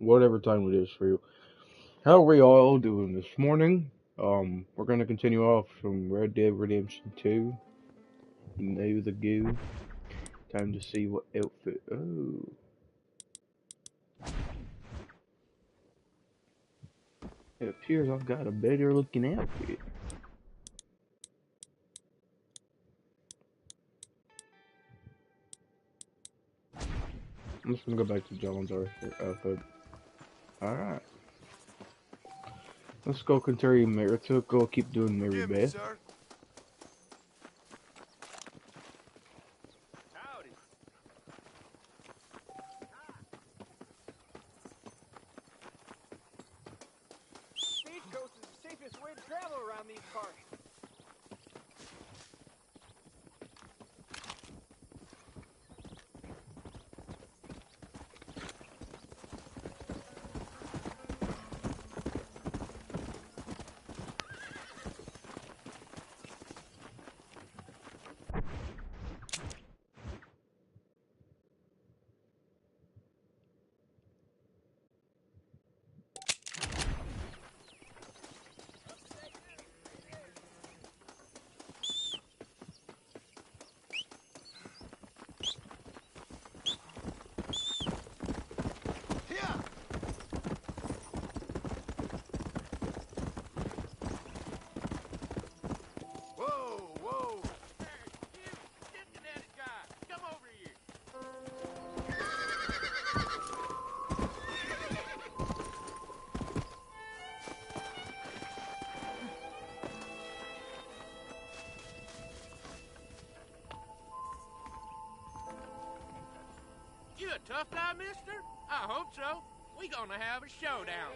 whatever time it is for you. How are we all doing this morning? We're gonna continue off from Red Dead Redemption 2. You know the goo. Time to see what outfit. Oh, it appears I've got a better looking outfit. I'm just gonna go back to John's outfit. Alright. Let's go continue Mary. Let's go keep doing Mary Forgive me, Beth. sir. Howdy. Stagecoach is the safest way to travel around these parts. Here! Whoa, whoa! Hey, you Cincinnati guy, come over here. You a tough guy, mister? I hope so. We gonna have a showdown.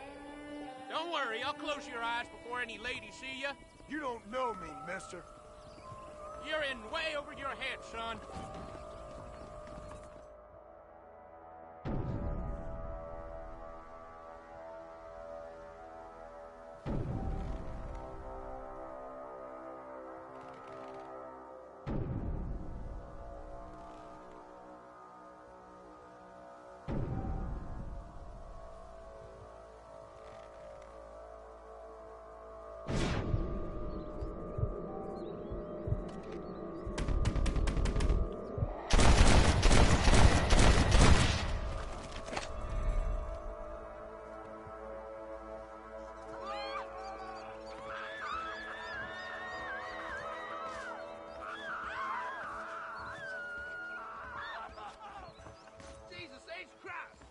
Don't worry, I'll close your eyes before any ladies see you. You don't know me, mister. You're in way over your head, son. Jesus H. Christ!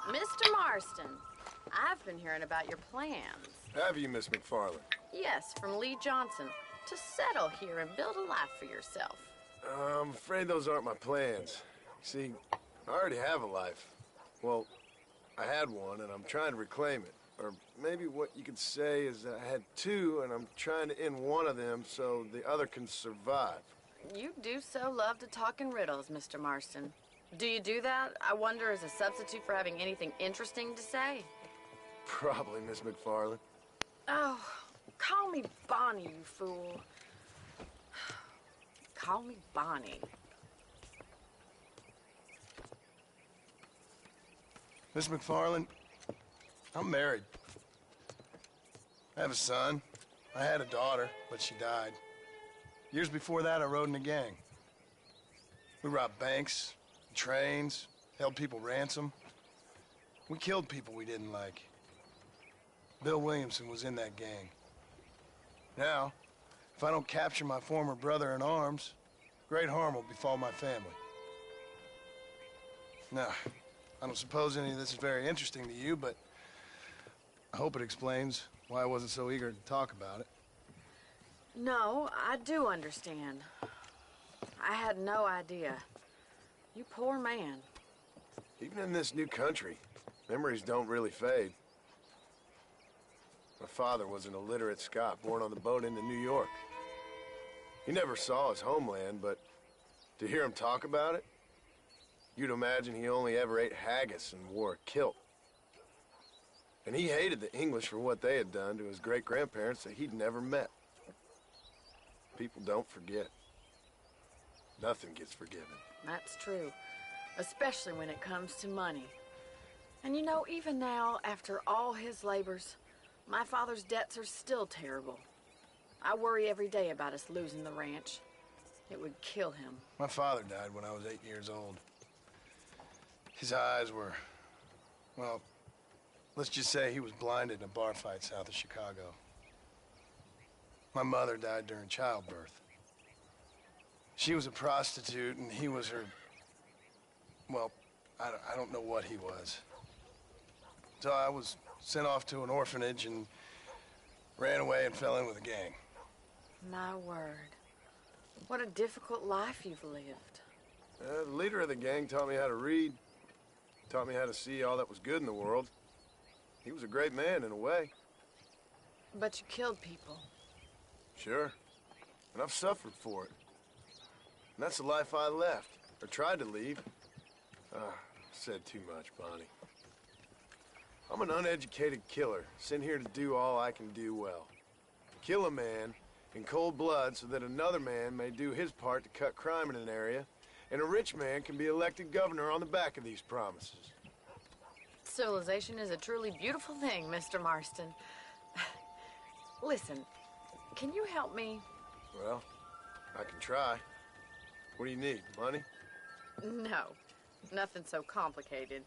Mr. Marston, I've been hearing about your plans. Have you, Miss McFarland? Yes, from Lee Johnson, to settle here and build a life for yourself. I'm afraid those aren't my plans. See, I already have a life. Well, I had one, and I'm trying to reclaim it. Or maybe what you could say is that I had two, and I'm trying to end one of them so the other can survive. You do so love to talk in riddles, Mr. Marston. Do you do that, I wonder, as a substitute for having anything interesting to say? Probably, Miss McFarland. Oh, call me Bonnie, you fool. Call me Bonnie. Miss McFarland, I'm married. I have a son. I had a daughter, but she died. Years before that, I rode in a gang. We robbed banks, trains, held people ransom. We killed people we didn't like. Bill Williamson was in that gang. Now, if I don't capture my former brother in arms, great harm will befall my family. Now, I don't suppose any of this is very interesting to you, but I hope it explains why I wasn't so eager to talk about it. No, I do understand. I had no idea. You poor man. Even in this new country, memories don't really fade. My father was an illiterate Scot born on the boat into New York. He never saw his homeland, but to hear him talk about it, You'd imagine he only ever ate haggis and wore a kilt. And he hated the English for what they had done to his great-grandparents that he'd never met. People don't forget. Nothing gets forgiven. That's true, especially when it comes to money. And you know, even now, after all his labors, my father's debts are still terrible. I worry every day about us losing the ranch. It would kill him. My father died when I was 8 years old. His eyes were, well, let's just say he was blinded in a bar fight south of Chicago. My mother died during childbirth. She was a prostitute and he was her, well, I don't know what he was. So I was sent off to an orphanage and ran away and fell in with a gang. My word. What a difficult life you've lived. The leader of the gang taught me how to read, taught me how to see all that was good in the world. He was a great man in a way. But you killed people. Sure. And I've suffered for it. And that's the life I left, or tried to leave. Said too much, Bonnie. I'm an uneducated killer, sent here to do all I can do well. Kill a man in cold blood so that another man may do his part to cut crime in an area, and a rich man can be elected governor on the back of these promises. Civilization is a truly beautiful thing, Mr. Marston. Listen, can you help me? Well, I can try. What do you need, money? No, nothing so complicated.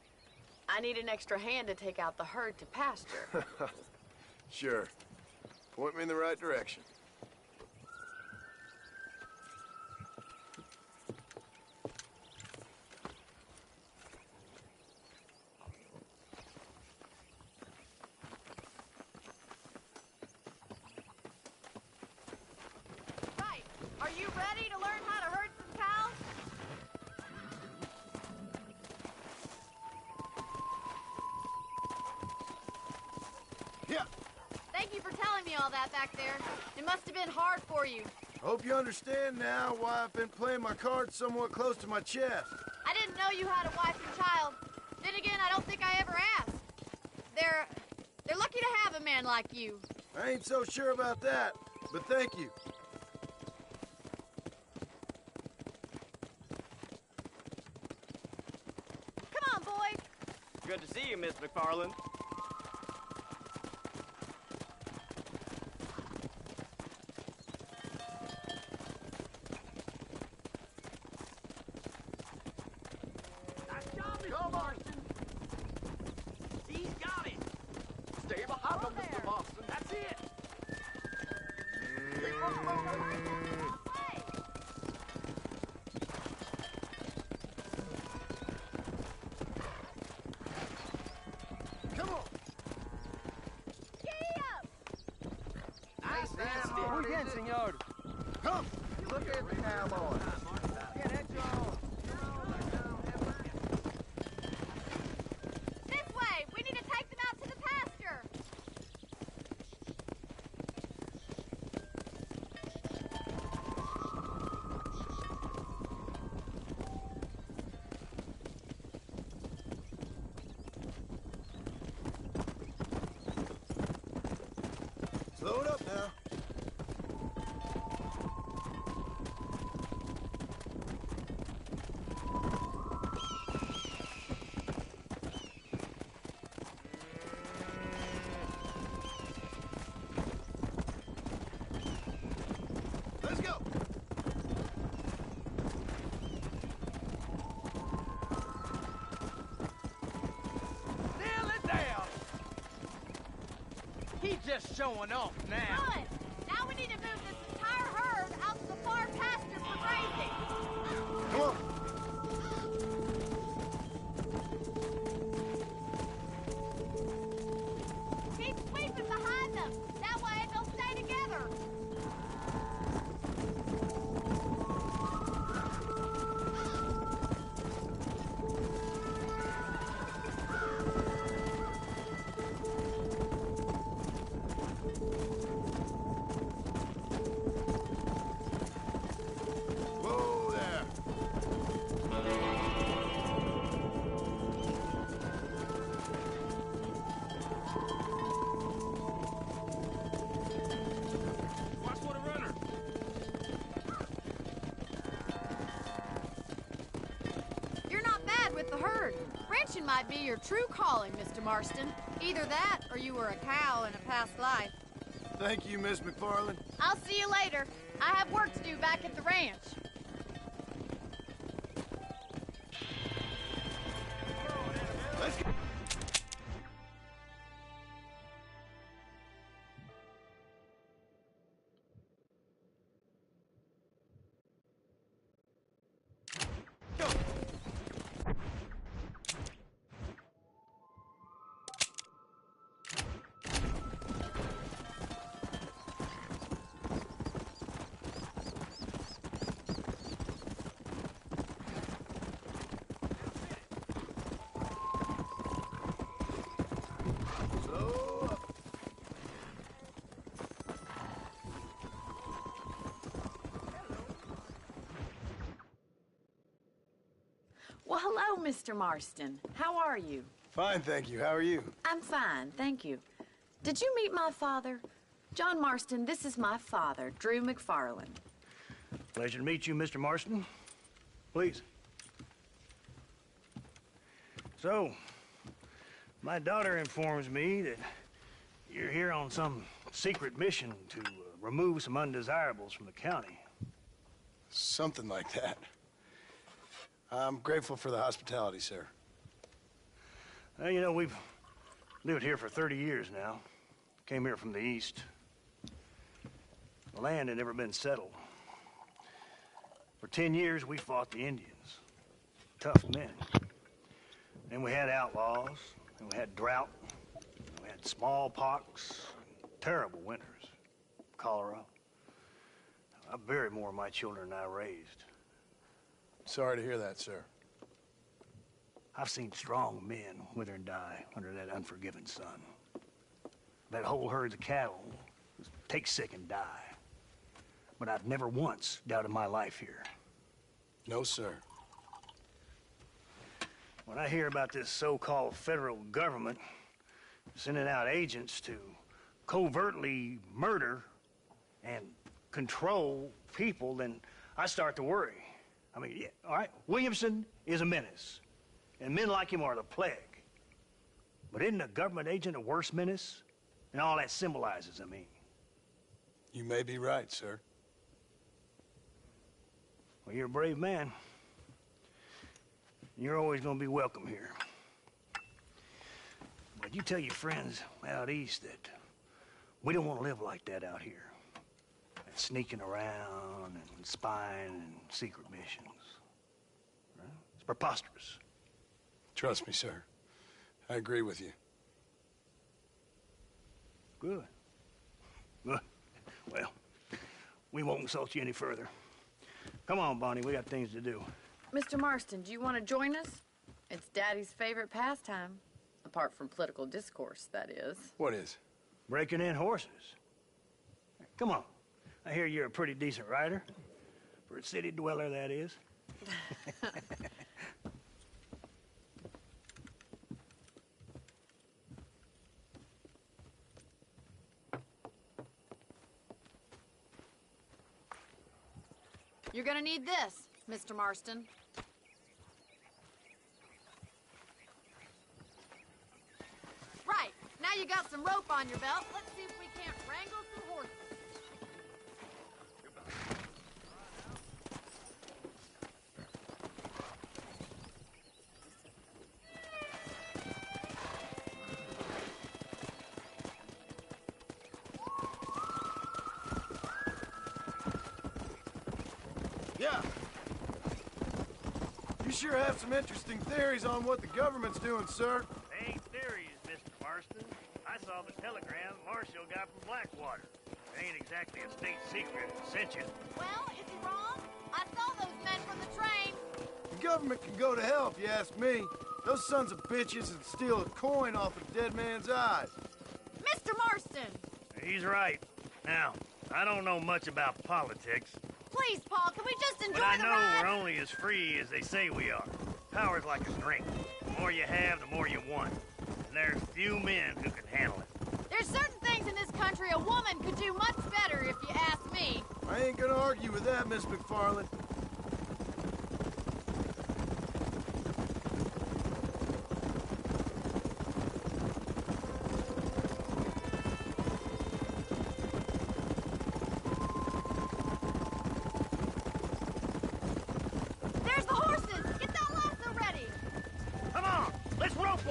I need an extra hand to take out the herd to pasture. Sure. Point me in the right direction. Right. Are you ready to learn how to herd some cows? Yeah. Thank you for telling me all that back there. It must have been hard for you. Hope you understand now why I've been playing my cards somewhat close to my chest. I didn't know you had a wife and child. Then again, I don't think I ever asked. They're lucky to have a man like you. I ain't so sure about that, but thank you. Come on, boys. Good to see you, Miss McFarland. Come on! He's got it! Stay behind him, Mr. Marston. That's it! Come on. Giddy up! Nice and steady. Muy bien, señor. Come. Look at the cowboy. This way! We need to take them out to the pasture! Slow it up now. Let's go. Nail it down! He's just showing off now. Good! Now we need to move this entire herd out to the far pasture for grazing. Come on. Keep sweeping behind them. That way they'll stay together. Whoa there. Fishing might be your true calling, Mr. Marston. Either that, or you were a cow in a past life. Thank you, Miss McFarland. I'll see you later. I have work to do back at the ranch. Let's go. Well, hello, Mr. Marston. How are you? Fine, thank you. How are you? I'm fine, thank you. Did you meet my father? John Marston, this is my father, Drew McFarland. Pleasure to meet you, Mr. Marston. Please. So, my daughter informs me that you're here on some secret mission to remove some undesirables from the county. Something like that. I'm grateful for the hospitality, sir. Well, you know, we've lived here for 30 years now. Came here from the east. The land had never been settled. For 10 years, we fought the Indians. Tough men. Then we had outlaws, and we had drought, and we had smallpox, terrible winters, cholera. I buried more of my children than I raised. Sorry to hear that, sir. I've seen strong men wither and die under that unforgiving sun. That whole herds of cattle take sick and die. But I've never once doubted my life here. No, sir. When I hear about this so-called federal government sending out agents to covertly murder and control people, then I start to worry. I mean, yeah, all right, Williamson is a menace, and men like him are the plague. But isn't a government agent a worse menace? And all that symbolizes, I mean. You may be right, sir. Well, you're a brave man. You're always gonna be welcome here. But you tell your friends out east that we don't want to live like that out here. That sneaking around and spying and secret missions. Right? It's preposterous. Trust me, sir. I agree with you. Good. Good. Well, we won't insult you any further. Come on, Bonnie, we got things to do. Mr. Marston, do you want to join us? It's Daddy's favorite pastime. Apart from political discourse, that is. What is? Breaking in horses. Come on. I hear you're a pretty decent rider. For a city dweller, that is. You're gonna need this, Mr. Marston. Right, now you got some rope on your belt. Let's see if we can't wrangle some horses. Yeah. You sure have some interesting theories on what the government's doing, sir. They ain't theories, Mr. Marston. I saw the telegram Marshall got from Blackwater. It ain't exactly a state secret that sent you. Well, is he wrong? I saw those men from the train. The government can go to hell if you ask me. Those sons of bitches would steal a coin off a dead man's eyes. Mr. Marston! He's right. Now, I don't know much about politics, Please, Paul, can we just enjoy but I the know ride? we're only as free as they say we are. Power's like a drink. The more you have, the more you want. And there's few men who can handle it. There's certain things in this country a woman could do much better, if you ask me. I ain't gonna argue with that, Miss McFarland.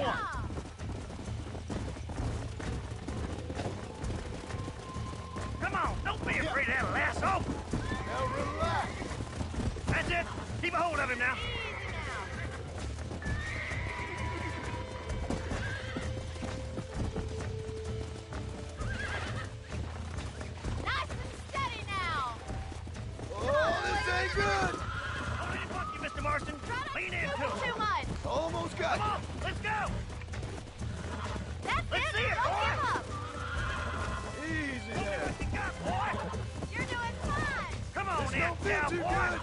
one. Come on, don't be afraid of that lasso. Now relax. That's it. Keep a hold of him now. Nice and steady now. Oh, this ain't good. Don't let it buck you, Mr. Marston. Lean into Too it. much. Almost got Come you. on, let's go. That's Let's it. see it, Don't boy. give up. Easy Look at there. what you got, boy. You're doing fine. Come on This in, don't feel too cowboy. good.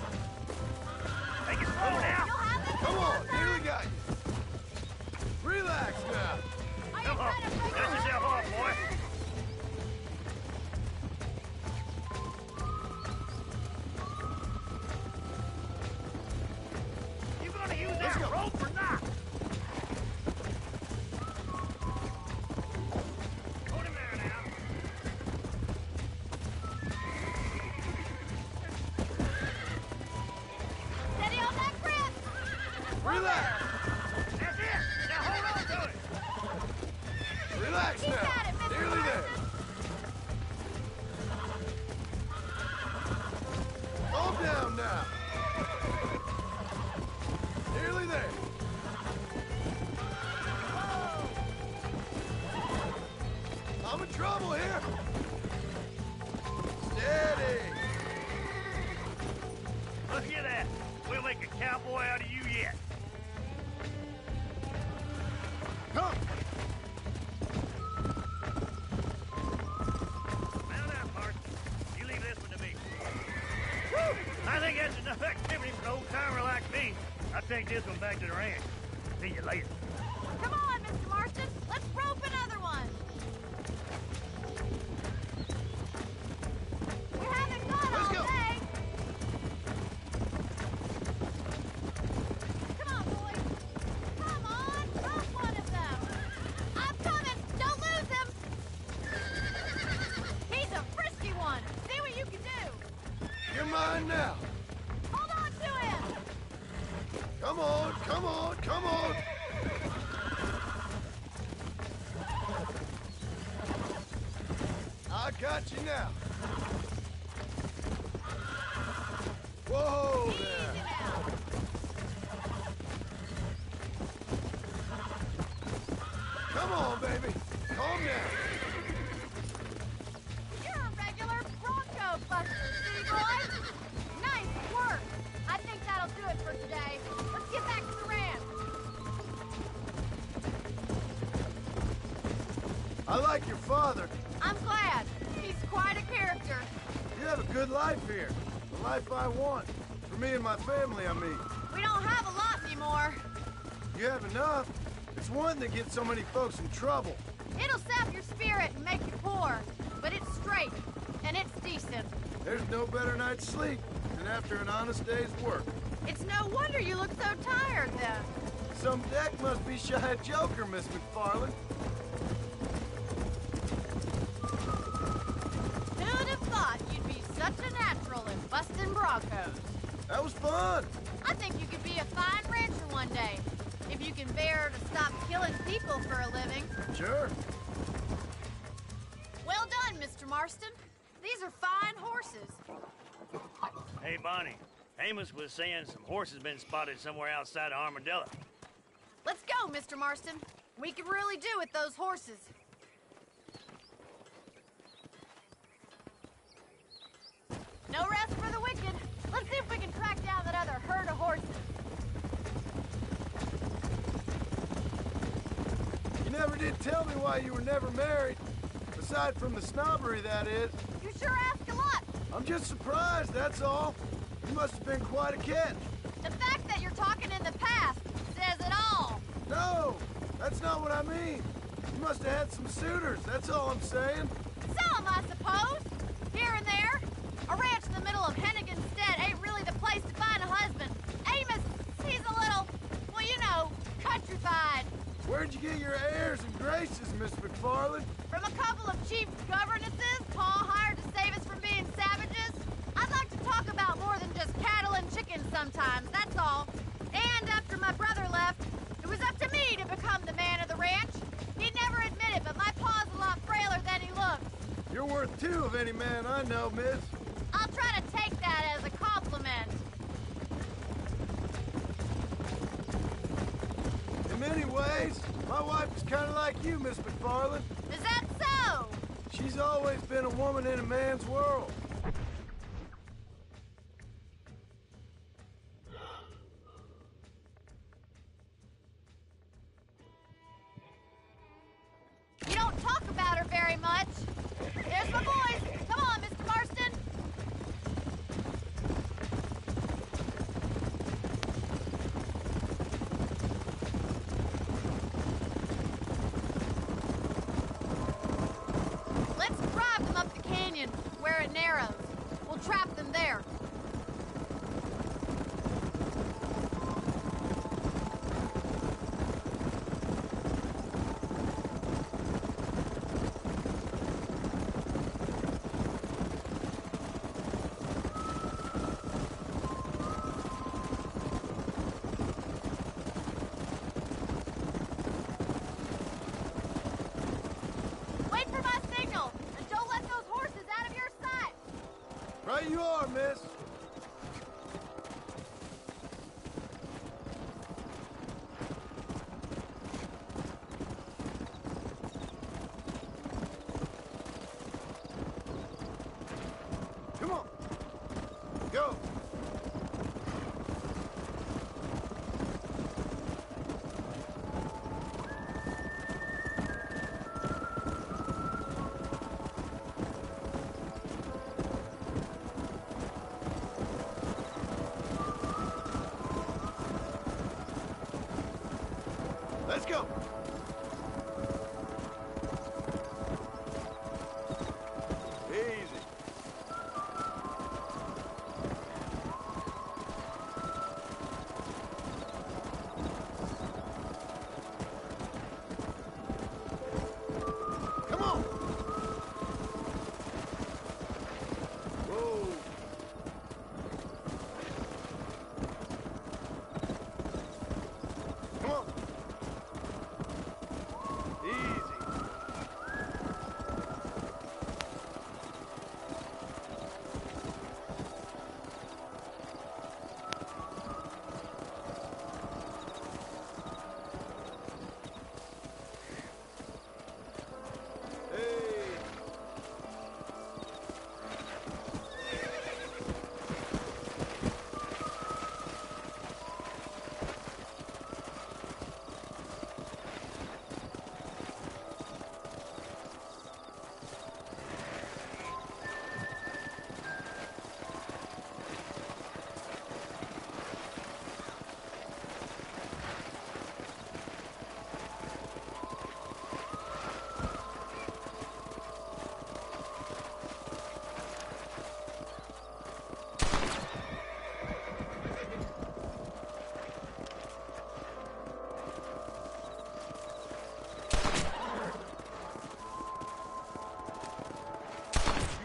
Take it slow now. You'll have this. Come on, closer. nearly got you. Relax now. Are you Come on, trying to break dust it? yourself off, boy. You gonna use Let's that go. rope or not? Hold him there now. Steady on that grip. Relax. That's it. Now hold on to it. Relax You now. got it, Mr. Nearly there. Marston. Calm down now. Nearly there. I'm in trouble here. Steady. Look at that. We'll make a cowboy out of you yet. Come. Mount out, Mark. You leave this one to me. Woo! I think that's enough activity for an old-timer like me. I'll take this one back to the ranch. See you later. Come on, Mr. Marston. Let's rope another one. We haven't gone Let's all go. day. Come on, boys. Come on, drop one of them. I'm coming. Don't lose him. He's a frisky one. See what you can do. You're mine now. Hold on to him. Come on, come on, come on. I got you now. Whoa Easy there. now. Come on, baby. Calm down. You're a regular Bronco buster, city boy. Nice work. I think that'll do it for today. Let's get back to the ranch. I like your father. I'm glad. He's quite a character. You have a good life here. The life I want. For me and my family, I mean. We don't have a lot anymore. You have enough. It's one that gets so many folks in trouble. It'll sap your spirit and make you poor. But it's straight, and it's decent. There's no better night's sleep than after an honest day's work. It's no wonder you look so tired, then. Some deck must be shy of Joker, Miss McFarland. Who'd have thought you'd be such a natural in busting Broncos? That was fun. I think you could be a fine rancher one day. If you can bear to stop killing people for a living. Sure. Well done, Mr. Marston. These are fine horses. Hey, Bonnie. Amos was saying some horses been spotted somewhere outside of Armadillo. Let's go, Mr. Marston. We could really do with those horses. No rest for the wicked. Let's see if we can track down that other herd of horses. You never did tell me why you were never married. Aside from the snobbery, that is. You sure ask a lot. I'm just surprised, that's all. You must have been quite a catch. The fact that you're talking in the past says it all. No, that's not what I mean. You must have had some suitors, that's all I'm saying. Some, I suppose. Here and there. A ranch in the middle of Hennigan's Stead ain't really the place to find a husband. Amos, he's a little, well, you know, countrified. Where'd you get your airs and graces, Miss McFarland? From a couple of cheap governesses Pa hired to save us from being savages. I'd like to talk about more than just cattle and chickens sometimes, that's all. And after my brother left, it was up to me to become the man of two of any man I know, miss. I'll try to take that as a compliment. In many ways, my wife is kind of like you, Miss McFarland. Is that so? She's always been a woman in a man's world. You don't talk about her very much. There's my boys. Come on, Mr. Marston. Let's drive them up the canyon where it narrows. We'll trap them there. Wait for my signal, and don't let those horses out of your sight. Right you are, miss. Come on. Go. Let's go. Easy. Come on. Whoa. Come on. Easy. Hey.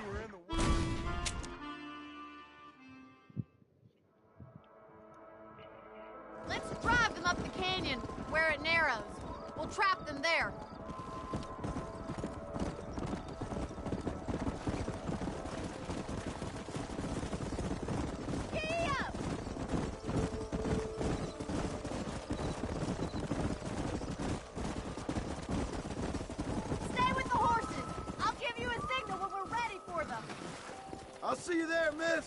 You were in the way. Let's drive them up the canyon where it narrows. We'll trap them there. Giddy up! Stay with the horses. I'll give you a signal when we're ready for them. I'll see you there, miss.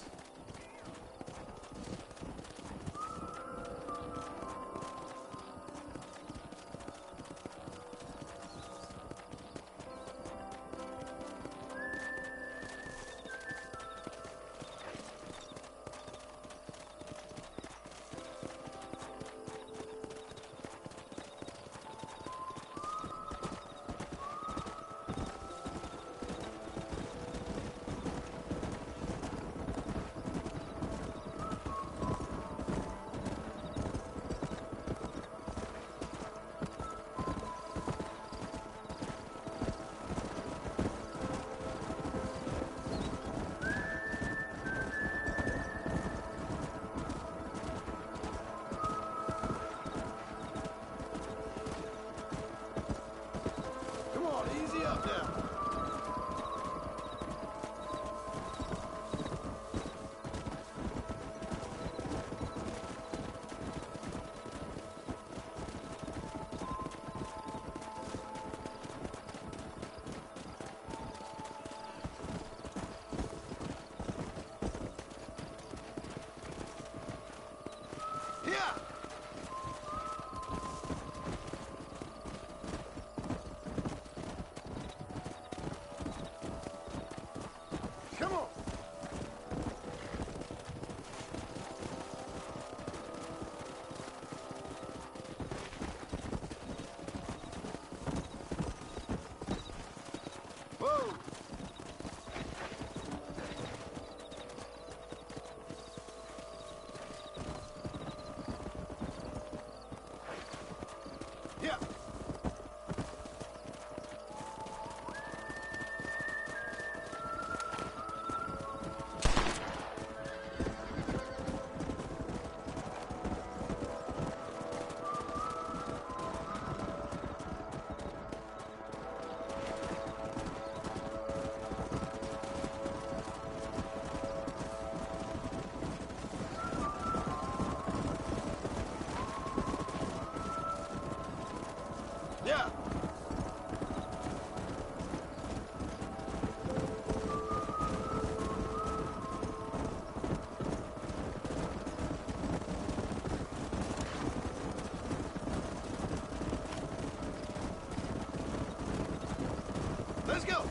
Yeah. Let's go.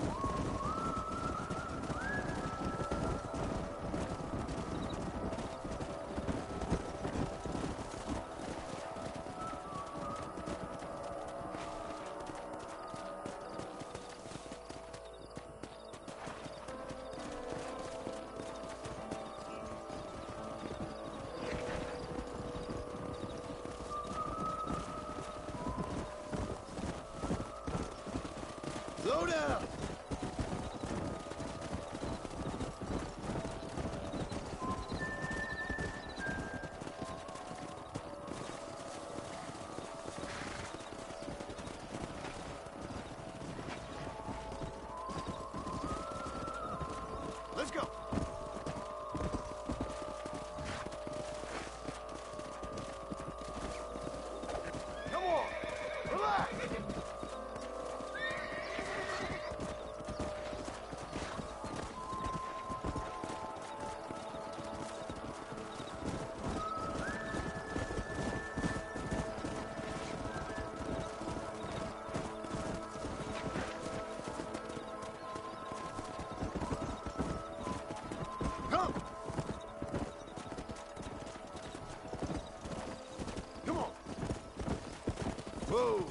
Slow down. Let's go. Come on. Relax. Come. Come on. Whoa.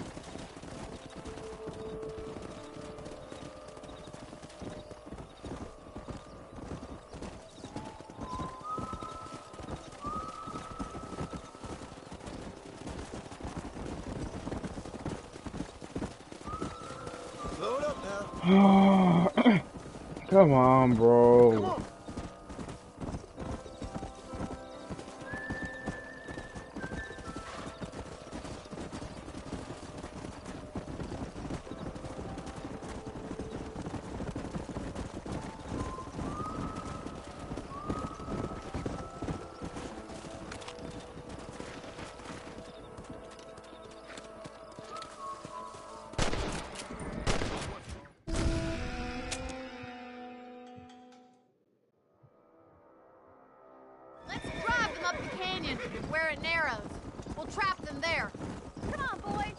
Slow it up now. Come on, bro. Come on. Let's drive them up the canyon where it narrows. We'll trap them there. Come on, boys.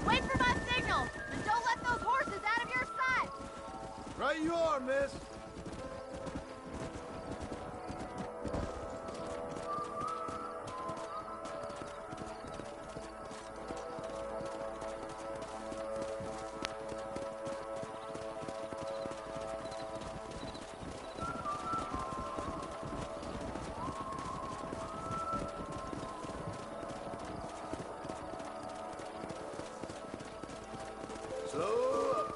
Wait for my signal, and don't let those horses out of your sight. Right you are, miss. Slow up.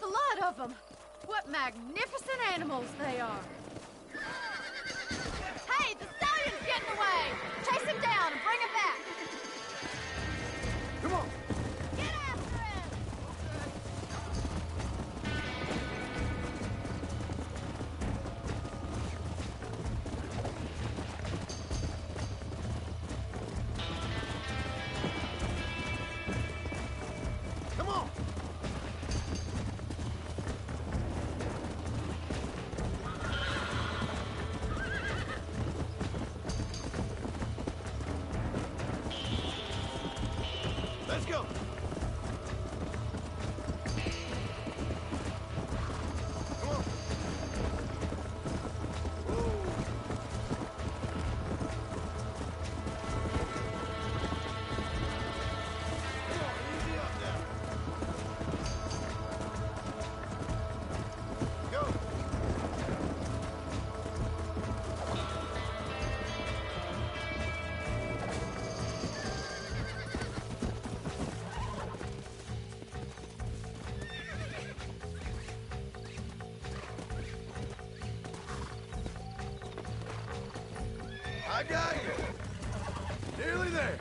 the lot of them! What magnificent animals they are! Hey, the stallion's getting away! Chase him down and bring him back! Come on! Get after him! Come on! Let's go! Come on! Come on, easy up now. Go! I got you. Nearly there.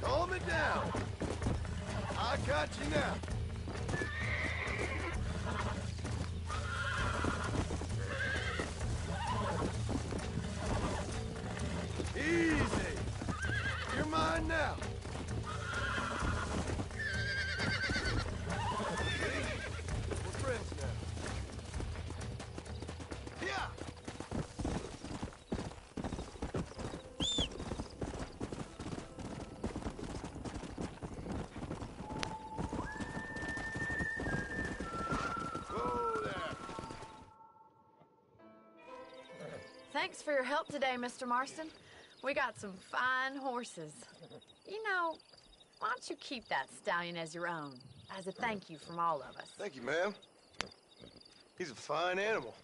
Calm it down. I got you now. Easy. You're mine now. We're friends now. Yeah. Whoa there. Thanks for your help today, Mr. Marston. We got some fine horses. You know, why don't you keep that stallion as your own, as a thank you from all of us? Thank you, ma'am. He's a fine animal.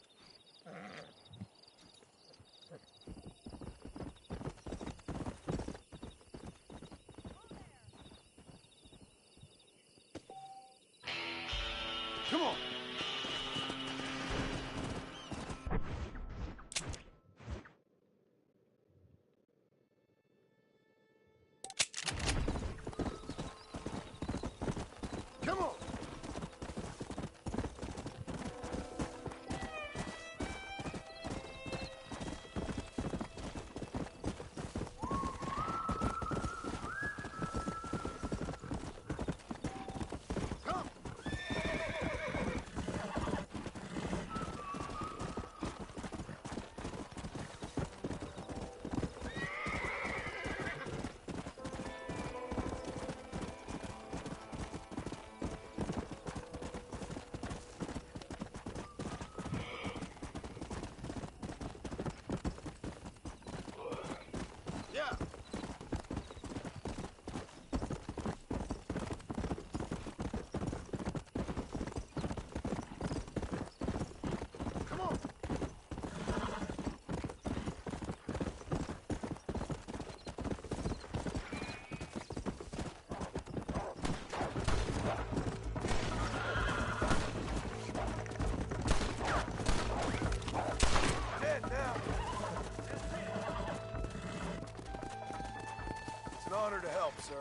Come on. Come on. Come. Yeah. Come on. Dead now. It's an honor to help, sir.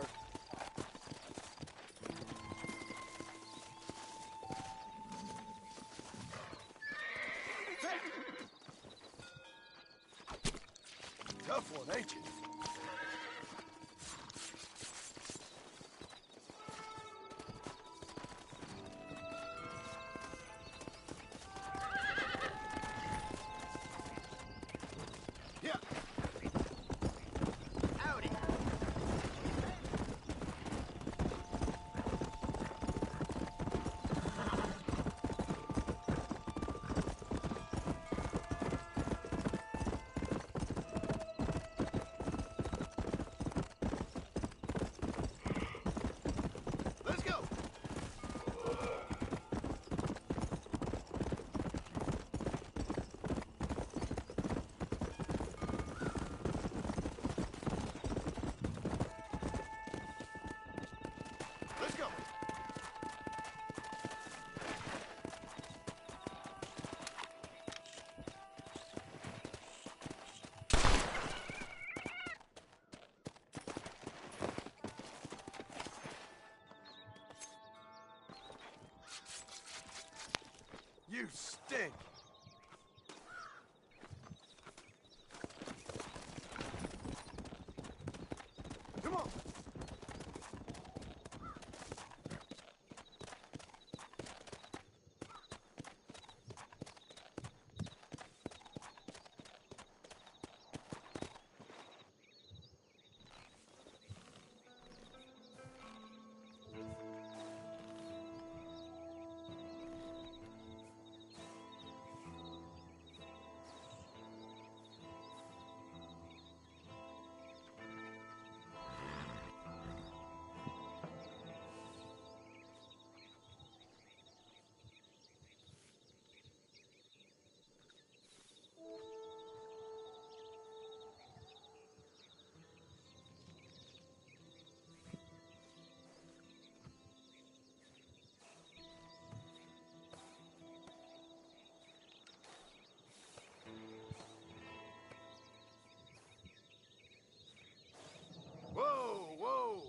Tough one, ain't you? Yeah. Howdy. You stink. Come on. Whoa, whoa.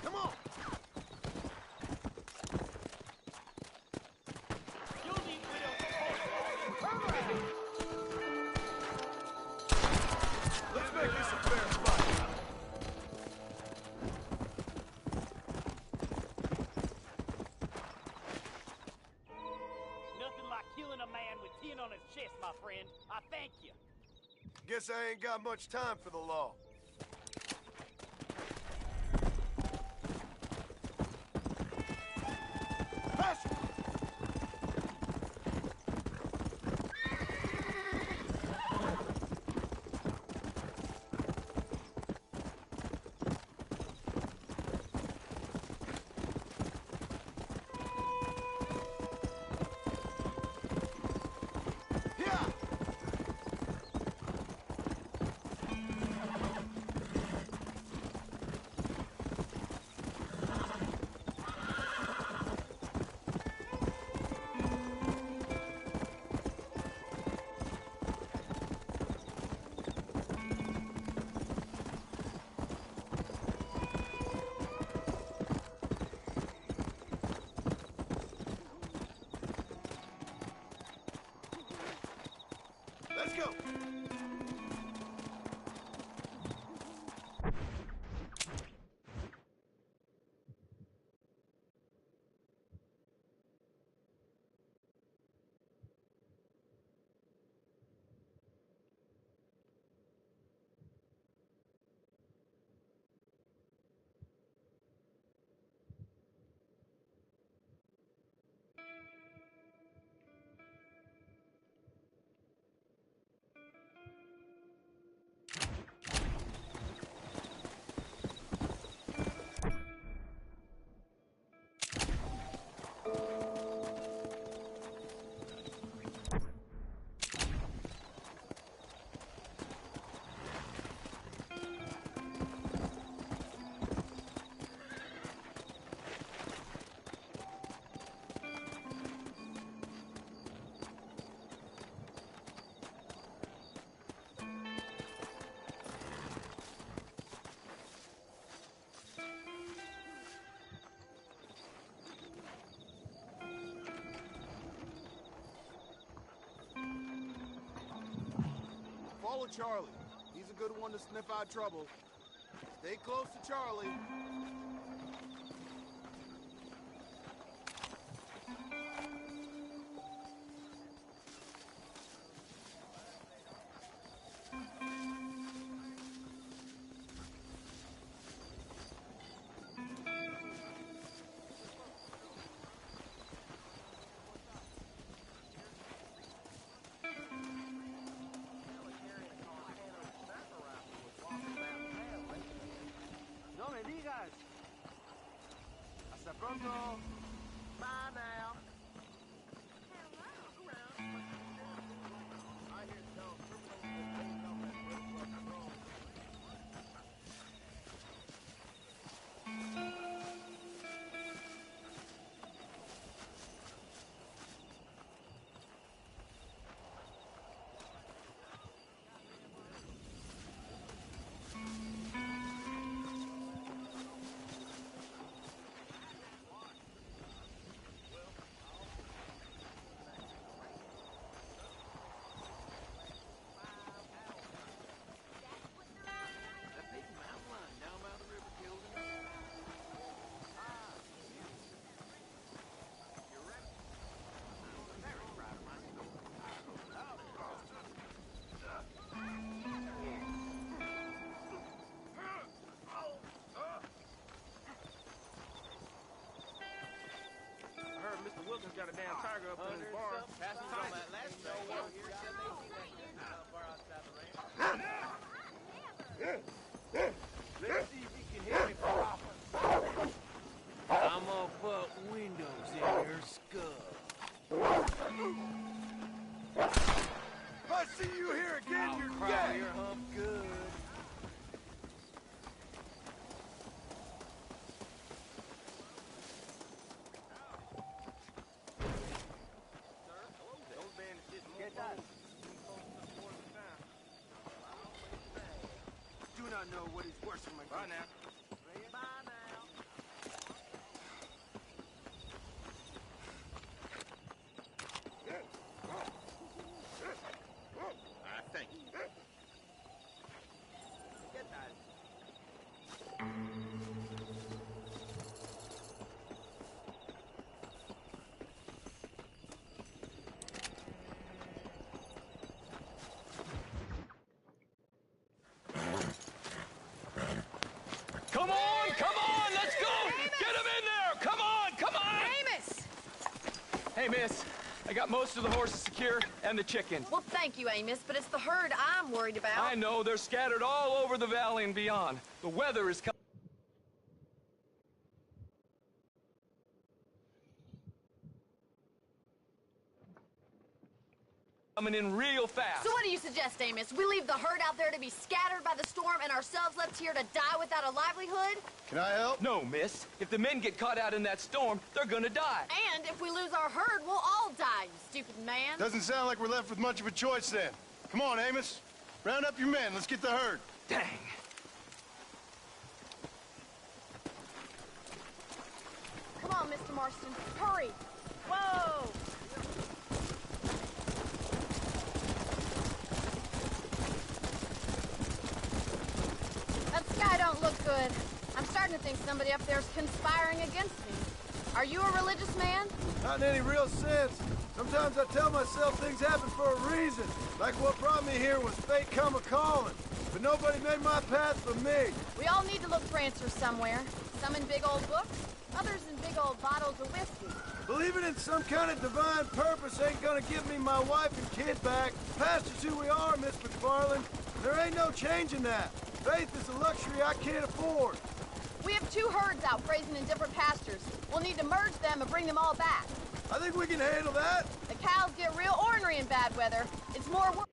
Come on. Let's make this a fair fight. Nothing like killing a man with tin on his chest, my friend. I thank you. Guess I ain't got much time for the law. Pass it! Yeah! Follow Charlie. He's a good one to sniff out trouble. Stay close to Charlie. Hasta pronto. Bye now. Wilkins got a damn tiger up in his bar. Passing on that last Let's see if he can hear me proper. I'm gonna put windows in your skull. If I see you here again, you're Cry dead. your hump good. Do not know what is worse for my Bye now. Bye now. Thank you. Get that. Come on, let's go! Get him in there! Come on! Amos! Hey, miss, I got most of the horses secure and the chickens. Well, thank you, Amos, but it's the herd I'm worried about. I know, they're scattered all over the valley and beyond. The weather is coming in real fast. So what do you suggest, Amos? We leave the herd out there to be scattered by the storm and ourselves left here to die without a livelihood? Can I help? No, miss. If the men get caught out in that storm, they're gonna die. And if we lose our herd, we'll all die, you stupid man. Doesn't sound like we're left with much of a choice then. Come on, Amos. Round up your men. Let's get the herd. Dang. Come on, Mr. Marston. Hurry. Whoa! That sky don't look good. I'm starting to think somebody up there's conspiring against me. Are you a religious man? Not in any real sense. Sometimes I tell myself things happen for a reason. Like what brought me here was fate come a-calling. But nobody made my path for me. We all need to look for answers somewhere. Some in big old books, others in big old bottles of whiskey. Believing in some kind of divine purpose ain't gonna give me my wife and kid back. Past is who we are, Miss McFarland. There ain't no changing that. Faith is a luxury I can't afford. We have 2 herds out grazing in different pastures. We'll need to merge them and bring them all back. I think we can handle that. The cows get real ornery in bad weather. It's more work.